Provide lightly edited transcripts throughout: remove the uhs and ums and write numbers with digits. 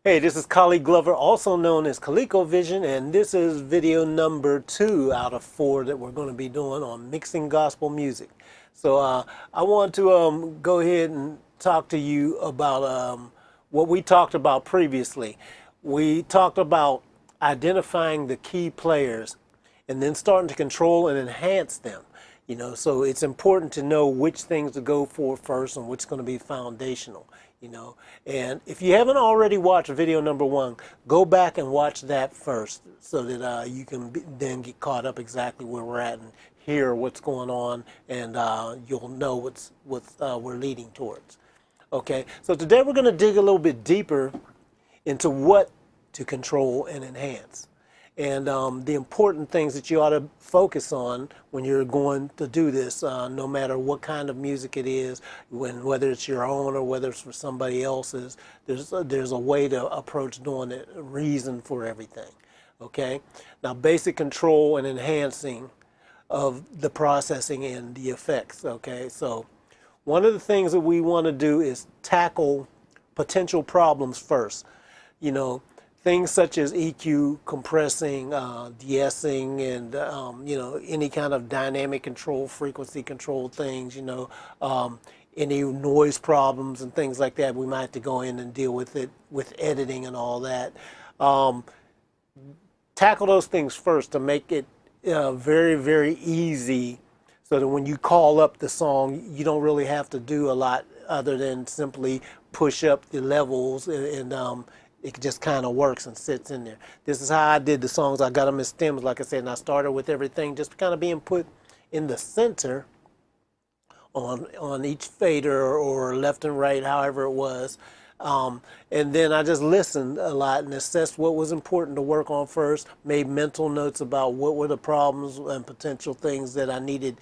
Hey, this is Khaliq Glover, also known as Khaliq-O-Vision, and this is video number 2 out of 4 that we're going to be doing on mixing gospel music. So I want to go ahead and talk to you about what we talked about previously. We talked about identifying the key players and then starting to control and enhance them. So it's important to know which things to go for first and what's going to be foundational. And if you haven't already watched video number 1, go back and watch that first so that you can then get caught up exactly where we're at and hear what's going on, and you'll know what we're leading towards. Okay, so today we're going to dig a little bit deeper into what to control and enhance. And the important things that you ought to focus on when you're going to do this, no matter what kind of music it is, whether it's your own or whether it's for somebody else's, there's a way to approach doing it, a reason for everything. Okay? Now, basic control and enhancing of the processing and the effects. Okay? So one of the things that we want to do is tackle potential problems first. Things such as EQ, compressing, de-essing, and any kind of dynamic control, frequency control things. Any noise problems and things like that, we might have to go in and deal with it with editing and all that. Tackle those things first to make it very, very easy, so that when you call up the song, you don't really have to do a lot other than simply push up the levels and it just kind of works and sits in there. This is how I did the songs. I got them in stems, like I said, and I started with everything just kind of being put in the center on each fader or left and right, however it was. And then I just listened a lot and assessed what was important to work on first, made mental notes about what were the problems and potential things that I needed,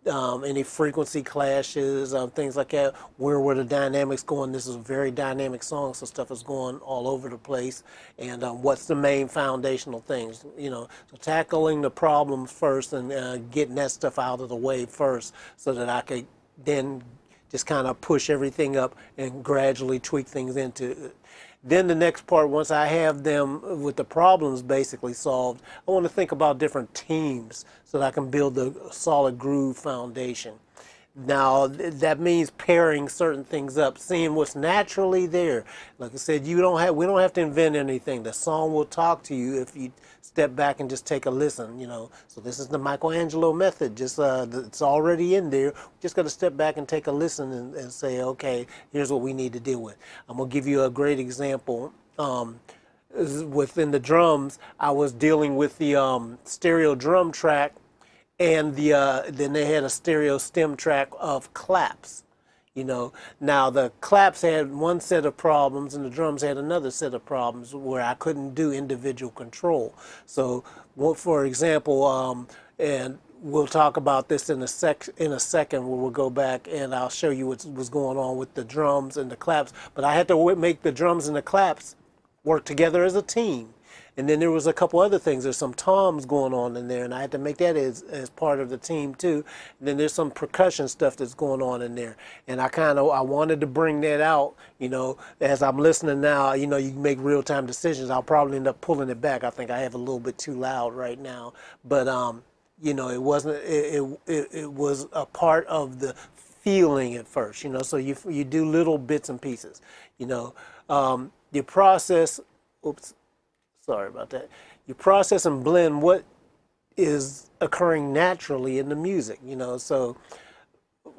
any frequency clashes, things like that. Where were the dynamics going? This is a very dynamic song, so stuff is going all over the place. And what's the main foundational things? So tackling the problems first and getting that stuff out of the way first, so that I could then just kind of push everything up and gradually tweak things into it. Then the next part, once I have them with the problems basically solved, I want to think about different teams so that I can build a solid groove foundation. Now, that means pairing certain things up, seeing what's naturally there. Like I said, we don't have to invent anything. The song will talk to you if you step back and just take a listen. So this is the Michelangelo method. It's already in there. Just got to step back and take a listen and say, okay, here's what we need to deal with. I'm gonna give you a great example. Within the drums, I was dealing with the stereo drum track, and then they had a stereo stem track of claps. Now the claps had one set of problems and the drums had another set of problems where I couldn't do individual control. So, for example, and we'll talk about this in a second, where we'll go back and I'll show you what was going on with the drums and the claps. But I had to make the drums and the claps work together as a team. And then there was a couple other things. There's some toms going on in there, and I had to make that as part of the team too. And then there's some percussion stuff that's going on in there, and I wanted to bring that out. As I'm listening now, you can make real-time decisions. I'll probably end up pulling it back. I think I have a little bit too loud right now, but it wasn't. It was a part of the feeling at first. So you do little bits and pieces. You process. Oops. Sorry about that. You process and blend what is occurring naturally in the music, So,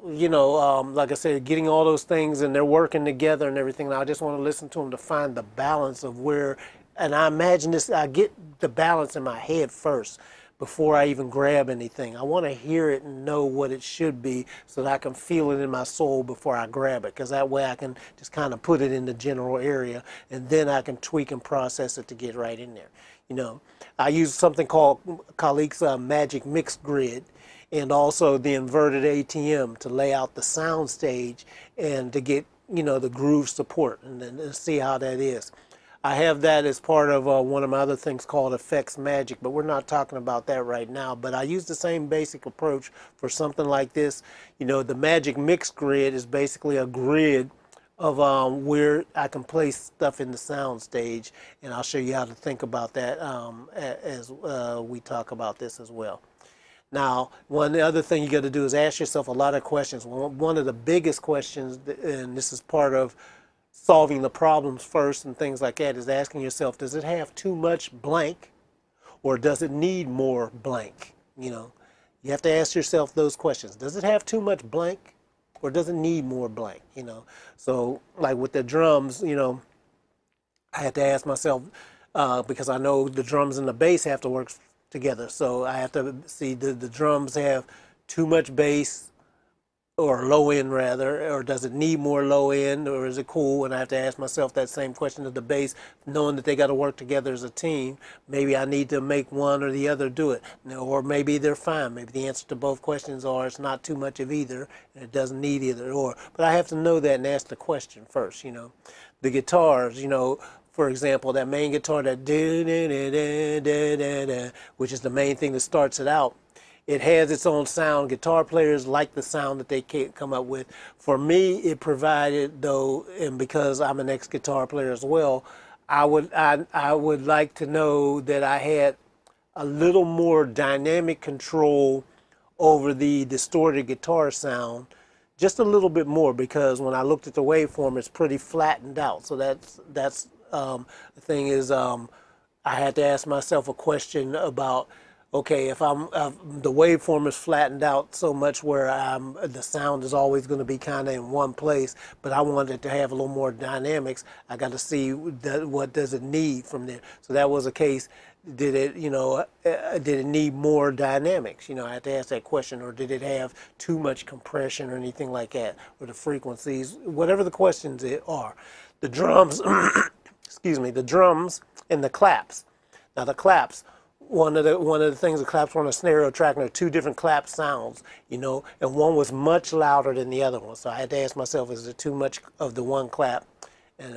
like I said, getting all those things and they're working together and everything. And I just want to listen to them to find the balance of where, and I imagine this, I get the balance in my head first before I even grab anything. I want to hear it and know what it should be so that I can feel it in my soul before I grab it, because that way I can just kind of put it in the general area and then I can tweak and process it to get right in there. I use something called Khaliq's Magic Mix Grid, and also the inverted ATM to lay out the sound stage and to get the groove support and then see how that is. I have that as part of one of my other things called Effects Magic, but we're not talking about that right now. But I use the same basic approach for something like this. The Magic Mix Grid is basically a grid of where I can place stuff in the sound stage, and I'll show you how to think about that as we talk about this as well. Now, one other thing you got to do is ask yourself a lot of questions. One of the biggest questions, and this is part of solving the problems first and things like that, is asking yourself, does it have too much blank, or does it need more blank? You know, you have to ask yourself those questions. Does it have too much blank, or does it need more blank? You know, so like with the drums, you know, I had to ask myself, because I know the drums and the bass have to work together. So I have to see, the drums have too much bass, or low end rather, or does it need more low end, or is it cool? And I have to ask myself that same question of the bass, knowing that they got to work together as a team. Maybe I need to make one or the other do it, or maybe they're fine. Maybe the answer to both questions are it's not too much of either, and it doesn't need either or. But I have to know that and ask the question first. You know, the guitars, you know, for example, that main guitar, that which is the main thing that starts it out, it has its own sound. Guitar players like the sound that they can't come up with. For me, it provided, though, and because I'm an ex-guitar player as well, I would like to know that I had a little more dynamic control over the distorted guitar sound, just a little bit more, because when I looked at the waveform, it's pretty flattened out. So that's the thing is, I had to ask myself a question about, okay, if the waveform is flattened out so much where the sound is always going to be kind of in one place, but I wanted it to have a little more dynamics, I got to see what does it need from there. So that was a case. Did it, you know, did it need more dynamics? You know, I had to ask that question. Or did it have too much compression or anything like that, or the frequencies, whatever the questions are. The drums, excuse me, the drums and the claps. Now the claps, one of the things, the claps were on a stereo track, and there are two different clap sounds, you know, and one was much louder than the other one. So I had to ask myself, is there too much of the one clap,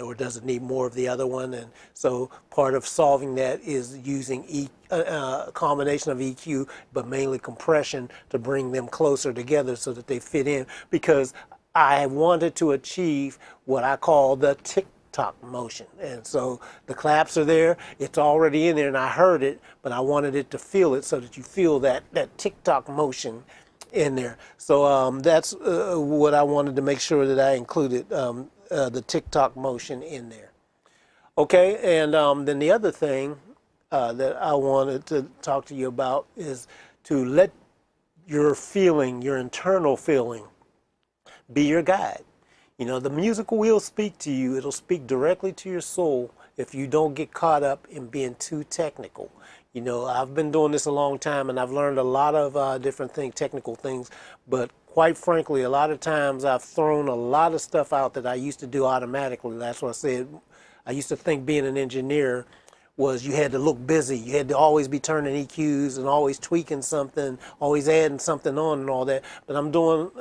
or does it need more of the other one? And so part of solving that is using a combination of EQ, but mainly compression, to bring them closer together so that they fit in, because I wanted to achieve what I call the tick-tock motion. And so the claps are there, it's already in there, and I heard it, but I wanted it to feel it, so that you feel that tick-tock motion in there. So that's what I wanted to make sure that I included, the tick-tock motion in there. Okay, and then the other thing that I wanted to talk to you about is to let your feeling, your internal feeling, be your guide. You know, the music will speak to you. It'll speak directly to your soul if you don't get caught up in being too technical. You know, I've been doing this a long time, and I've learned a lot of different things, technical things, but quite frankly, a lot of times I've thrown a lot of stuff out that I used to do automatically. That's what I said. I used to think being an engineer was you had to look busy. You had to always be turning EQs and always tweaking something, always adding something on and all that. But I'm doing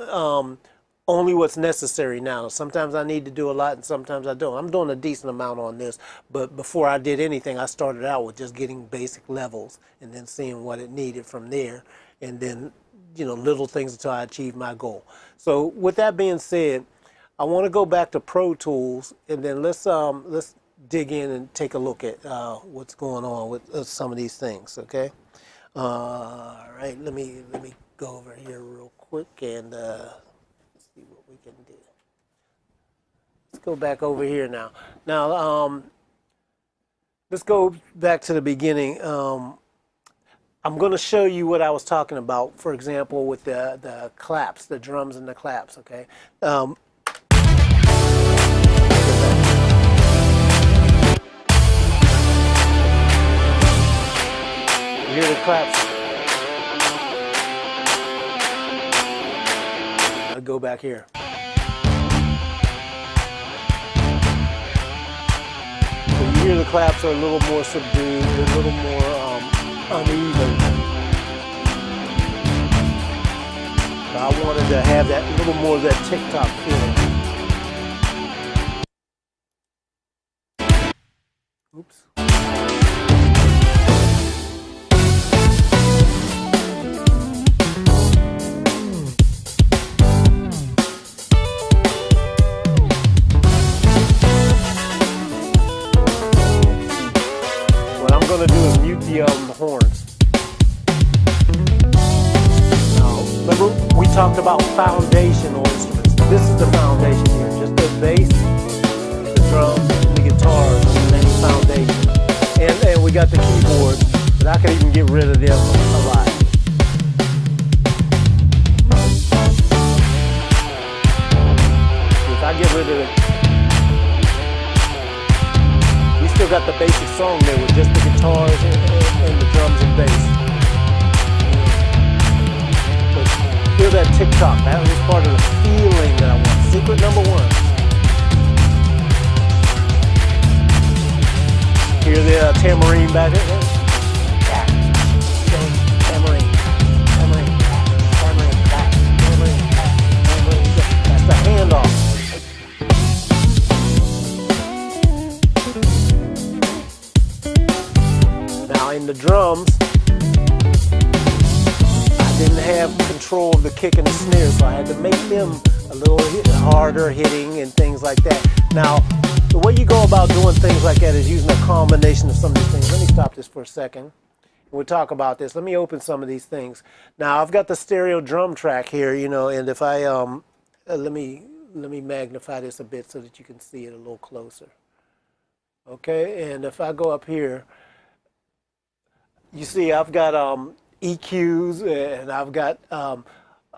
only what's necessary now. Sometimes I need to do a lot, and sometimes I don't. I'm doing a decent amount on this, but before I did anything, I started out with just getting basic levels and then seeing what it needed from there, and then, you know, little things until I achieve my goal. So with that being said, I want to go back to Pro Tools, and then let's dig in and take a look at what's going on with some of these things. Okay. All right. Let me go over here real quick and see what we can do. Let's go back over here now. Now, let's go back to the beginning. I'm going to show you what I was talking about, for example, with the claps, the drums and the claps, okay? You hear the claps? I'll go back here. So you hear the claps are a little more subdued, a little more uneven. So I wanted to have that little more of that tick-tock feeling. Oops. the horns. Now, remember we talked about foundational instruments. This is the foundation here, just the bass, the drums, and the guitars, and the main foundation. And we got the keyboard, but I could even get rid of them a lot. If I get rid of it, we still got the basic song there with just the guitars and the drums and bass. But feel that tick-tock, that was part of the feeling that I want. Secret number one. Hear the tambourine back there? Tambourine, tambourine, tambourine, tambourine, tambourine. That's the handoff. Now in the drums, I didn't have control of the kick and the snare, so I had to make them a little harder hitting and things like that. Now, the way you go about doing things like that is using a combination of some of these things. Let me stop this for a second. We'll talk about this. Let me open some of these things. Now, I've got the stereo drum track here, you know, and if I, let me magnify this a bit so that you can see it a little closer. Okay, and if I go up here, you see I've got EQs, and I've got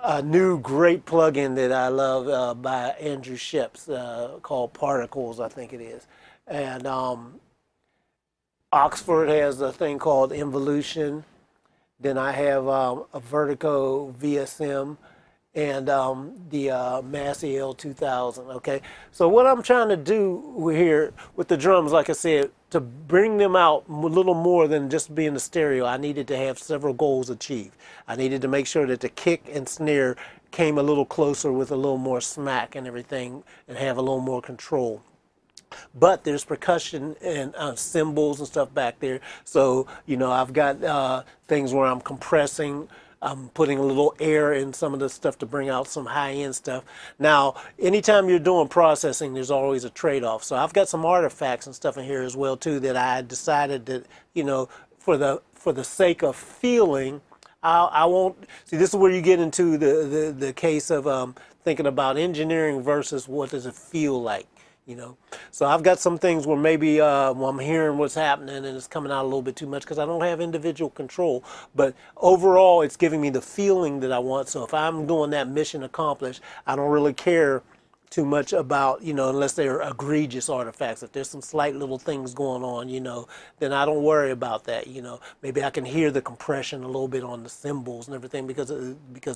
a new great plugin that I love by Andrew Sheps called Particles, I think it is. And Oxford has a thing called Involution. Then I have a Vertigo VSM and the Massey L2000, okay? So what I'm trying to do here with the drums, like I said, to bring them out a little more than just being the stereo, I needed to have several goals achieved. I needed to make sure that the kick and snare came a little closer with a little more smack and everything and have a little more control. But there's percussion and cymbals and stuff back there. So, you know, I've got things where I'm compressing, I'm putting a little air in some of the stuff to bring out some high-end stuff. Now, anytime you're doing processing, there's always a trade-off. So I've got some artifacts and stuff in here as well too that I decided that, you know, for the sake of feeling, I won't see. This is where you get into the case of thinking about engineering versus what does it feel like. You know, so I've got some things where maybe I'm hearing what's happening and it's coming out a little bit too much because I don't have individual control. But overall, it's giving me the feeling that I want. So if I'm doing that mission accomplished, I don't really care too much about, you know, unless they're egregious artifacts. If there's some slight little things going on, you know, then I don't worry about that. You know, maybe I can hear the compression a little bit on the cymbals and everything because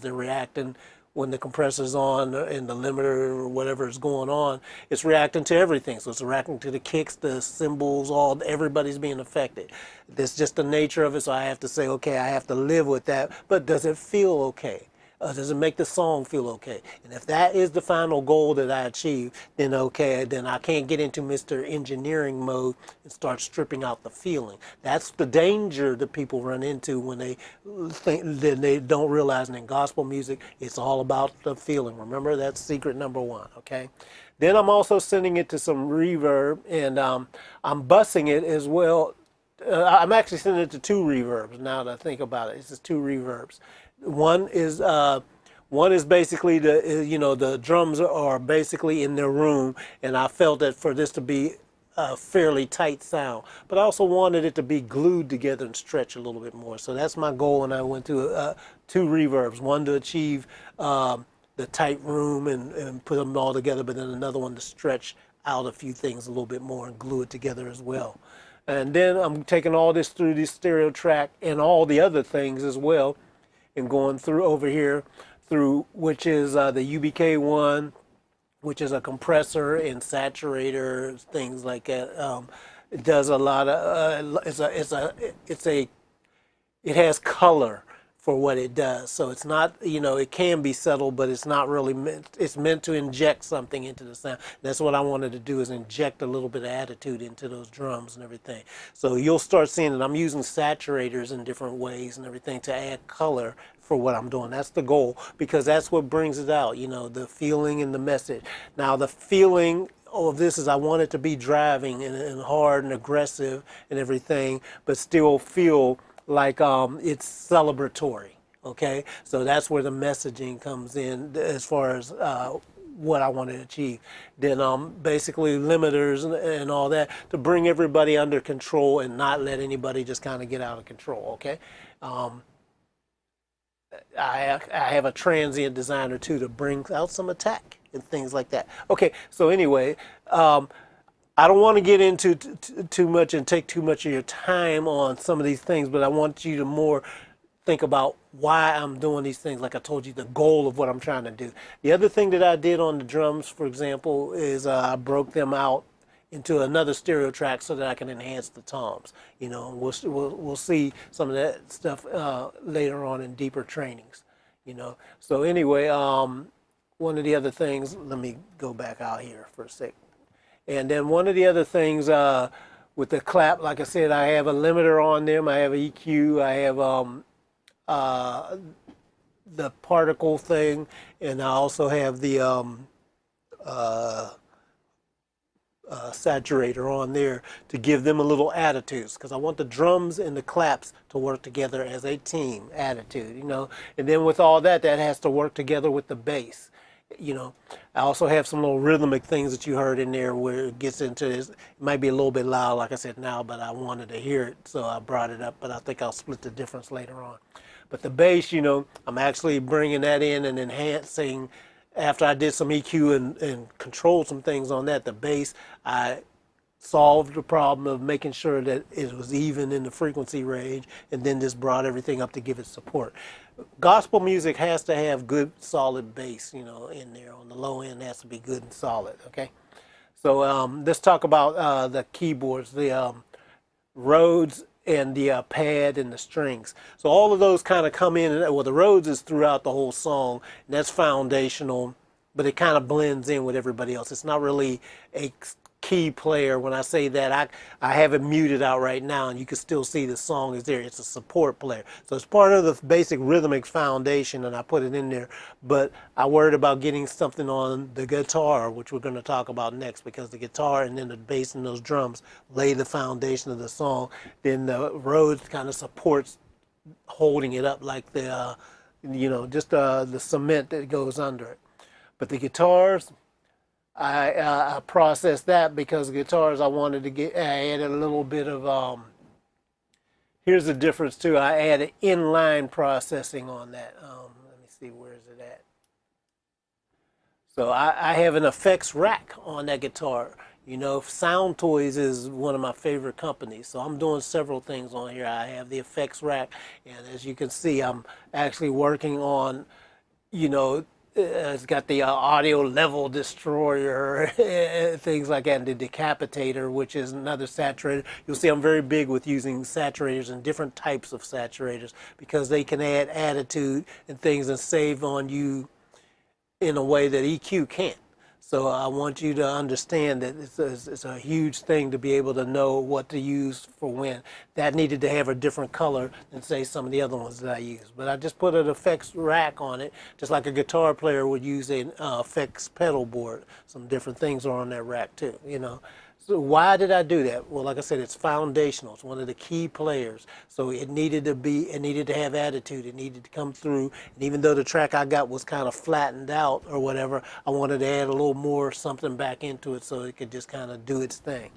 they're reacting. When the compressor's on and the limiter or whatever is going on, it's reacting to everything. So it's reacting to the kicks, the cymbals, everybody's being affected. That's just the nature of it. So I have to say, okay, I have to live with that. But does it feel okay? Does it make the song feel okay? And if that is the final goal that I achieve, then okay, then I can't get into Mr. Engineering mode and start stripping out the feeling. That's the danger that people run into when they think that they don't realize that in gospel music, it's all about the feeling. Remember, that's secret number one, okay? Then I'm also sending it to some reverb, and I'm bussing it as well. I'm actually sending it to two reverbs now that I think about it. It's just two reverbs. One is basically the drums are basically in their room, and I felt that for this to be a fairly tight sound, but I also wanted it to be glued together and stretch a little bit more. So that's my goal, and I went to two reverbs, one to achieve the tight room and put them all together, but then another one to stretch out a few things a little bit more and glue it together as well. And then I'm taking all this through this stereo track and all the other things as well, and going through over here through, which is the UBK1, which is a compressor and saturator, things like that. It does a lot of it has color for what it does. So it's not, it can be subtle, but it's not really meant, it's meant to inject something into the sound. That's what I wanted to do, is inject a little bit of attitude into those drums and everything. So you'll start seeing it. I'm using saturators in different ways and everything to add color for what I'm doing. That's the goal, because that's what brings it out, the feeling and the message. Now the feeling of this is I want it to be driving and hard and aggressive and everything, but still feel like it's celebratory. Okay, so that's where the messaging comes in as far as what I want to achieve. Then basically limiters and all that to bring everybody under control and not let anybody just kind of get out of control. Okay, I have a transient designer too to bring out some attack and things like that. Okay, so anyway, I don't want to get into too much and take too much of your time on some of these things, but I want you to more think about why I'm doing these things. Like I told you, the goal of what I'm trying to do. The other thing that I did on the drums, for example, is I broke them out into another stereo track so that I can enhance the toms. We'll see some of that stuff later on in deeper trainings. So anyway, one of the other things, let me go back out here for a sec. And then one of the other things with the clap, like I said, I have a limiter on them. I have an EQ. I have the particle thing, and I also have the saturator on there to give them a little attitudes, because I want the drums and the claps to work together as a team attitude, and then with all that has to work together with the bass. I also have some little rhythmic things that you heard in there where it gets into this. It might be a little bit loud, like I said now, but I wanted to hear it, so I brought it up, but I think I'll split the difference later on. But the bass, I'm actually bringing that in and enhancing. After I did some EQ and controlled some things on that, the bass, I solved the problem of making sure that it was even in the frequency range, and then just brought everything up to give it support. Gospel music has to have good solid bass, in there. On the low end, it has to be good and solid. Okay, so let's talk about the keyboards, the Rhodes and the pad and the strings. So all of those kind of come in, well, the Rhodes is throughout the whole song, and that's foundational, but it kind of blends in with everybody else. It's not really a key player. When I say that, I have it muted out right now, and you can still see the song is there. It's a support player. So it's part of the basic rhythmic foundation, and I put it in there. But I worried about getting something on the guitar, which we're going to talk about next, because the guitar and then the bass and those drums lay the foundation of the song. Then the Rhodes kind of supports holding it up, like the, just the cement that goes under it. But the guitars, I processed that, because the guitars I wanted to I added a little bit of, here's the difference too. I added inline processing on that. Let me see, where is it at? So I have an effects rack on that guitar. Sound Toys is one of my favorite companies, so I'm doing several things on here. I have the effects rack, and as you can see, I'm actually working on, it's got the audio level destroyer, things like that, and the decapitator, which is another saturator. You'll see I'm very big with using saturators and different types of saturators, because they can add attitude and things and save on you in a way that EQ can't. So I want you to understand that it's a huge thing to be able to know what to use for when. That needed to have a different color than, say, some of the other ones that I use. But I just put an effects rack on it, just like a guitar player would use an effects pedal board. Some different things are on that rack too, So why did I do that? Well, like I said, it's foundational. It's one of the key players. So it needed to have attitude. It needed to come through. And even though the track I got was kind of flattened out or whatever, I wanted to add a little more something back into it so it could just kind of do its thing.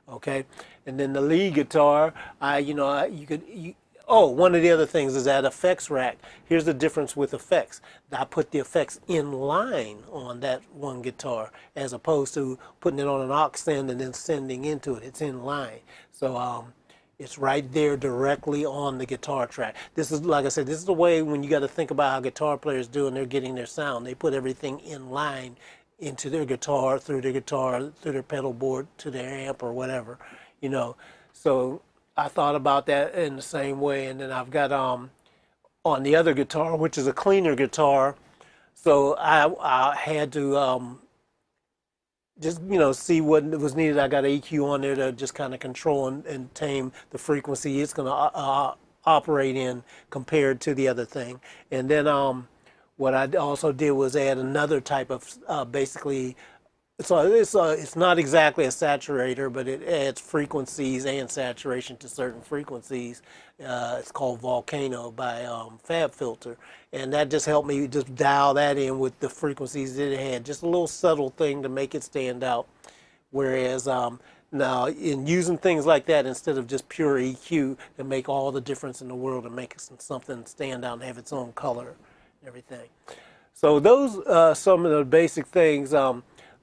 Okay? And then the lead guitar, one of the other things is that effects rack. Here's the difference with effects. I put the effects in line on that one guitar, as opposed to putting it on an aux send and then sending into it. It's in line. So it's right there directly on the guitar track. This is, like I said, this is the way when you got to think about how guitar players do and they're getting their sound. They put everything in line into their guitar, through their pedal board, to their amp or whatever, So I thought about that in the same way. And then I've got on the other guitar, which is a cleaner guitar. So I had to just see what was needed. I got an EQ on there to just kind of control and tame the frequency it's going to operate in compared to the other thing. And then what I also did was add another type of basically. So it's not exactly a saturator, but it adds frequencies and saturation to certain frequencies. It's called Volcano by FabFilter, and that just helped me just dial that in with the frequencies that it had. Just a little subtle thing to make it stand out. Whereas now in using things like that instead of just pure EQ, to make all the difference in the world and make something stand out and have its own color and everything. So those are some of the basic things.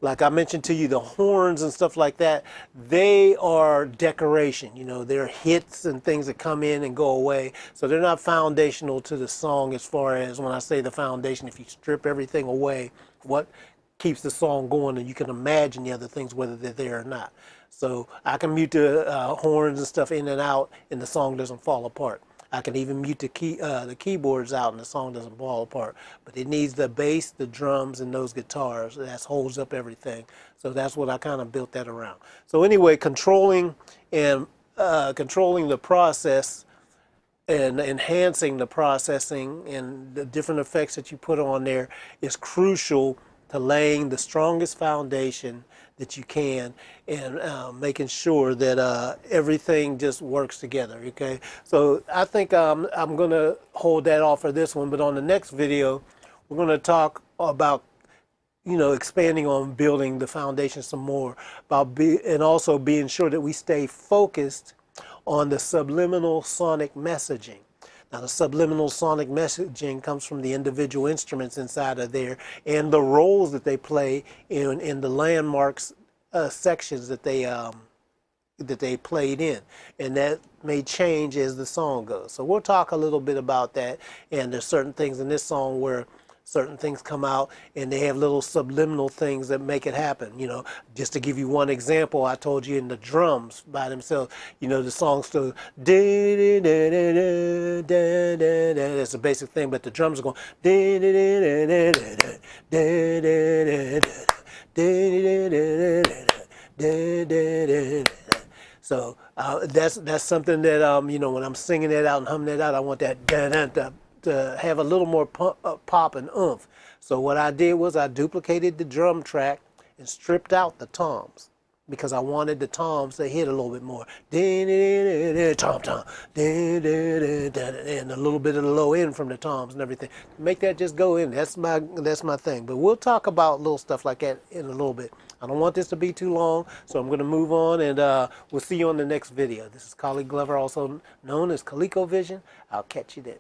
Like I mentioned to you, the horns and stuff like that, they are decoration. They're hits and things that come in and go away. So they're not foundational to the song as far as when I say the foundation. If you strip everything away, what keeps the song going, and you can imagine the other things, whether they're there or not. So I can mute the horns and stuff in and out, and the song doesn't fall apart. I can even mute the keyboards out and the song doesn't fall apart. But it needs the bass, the drums, and those guitars. That holds up everything. So that's what I kind of built that around. So anyway, controlling the process and enhancing the processing and the different effects that you put on there is crucial to laying the strongest foundation that you can, and making sure that everything just works together. Okay, so I think I'm gonna hold that off for this one, but on the next video we're gonna talk about expanding on building the foundation some more, and also being sure that we stay focused on the subliminal sonic messaging. Now, the subliminal sonic messaging comes from the individual instruments inside of there and the roles that they play in the landmarks sections that they played in, and that may change as the song goes. So we'll talk a little bit about that. And there's certain things in this song where certain things come out and they have little subliminal things that make it happen. Just to give you one example, I told you in the drums by themselves, the song still that's a basic thing, but the drums are going so that's something that when I'm singing that out and humming that out, I want that to have a little more pop and oomph. So what I did was I duplicated the drum track and stripped out the toms, because I wanted the toms to hit a little bit more. Tom, tom, and a little bit of the low end from the toms and everything. Make that just go in. That's my thing. But we'll talk about little stuff like that in a little bit. I don't want this to be too long, so I'm going to move on, and we'll see you on the next video. This is Khaliq Glover, also known as Khaliq-O-Vision. I'll catch you then.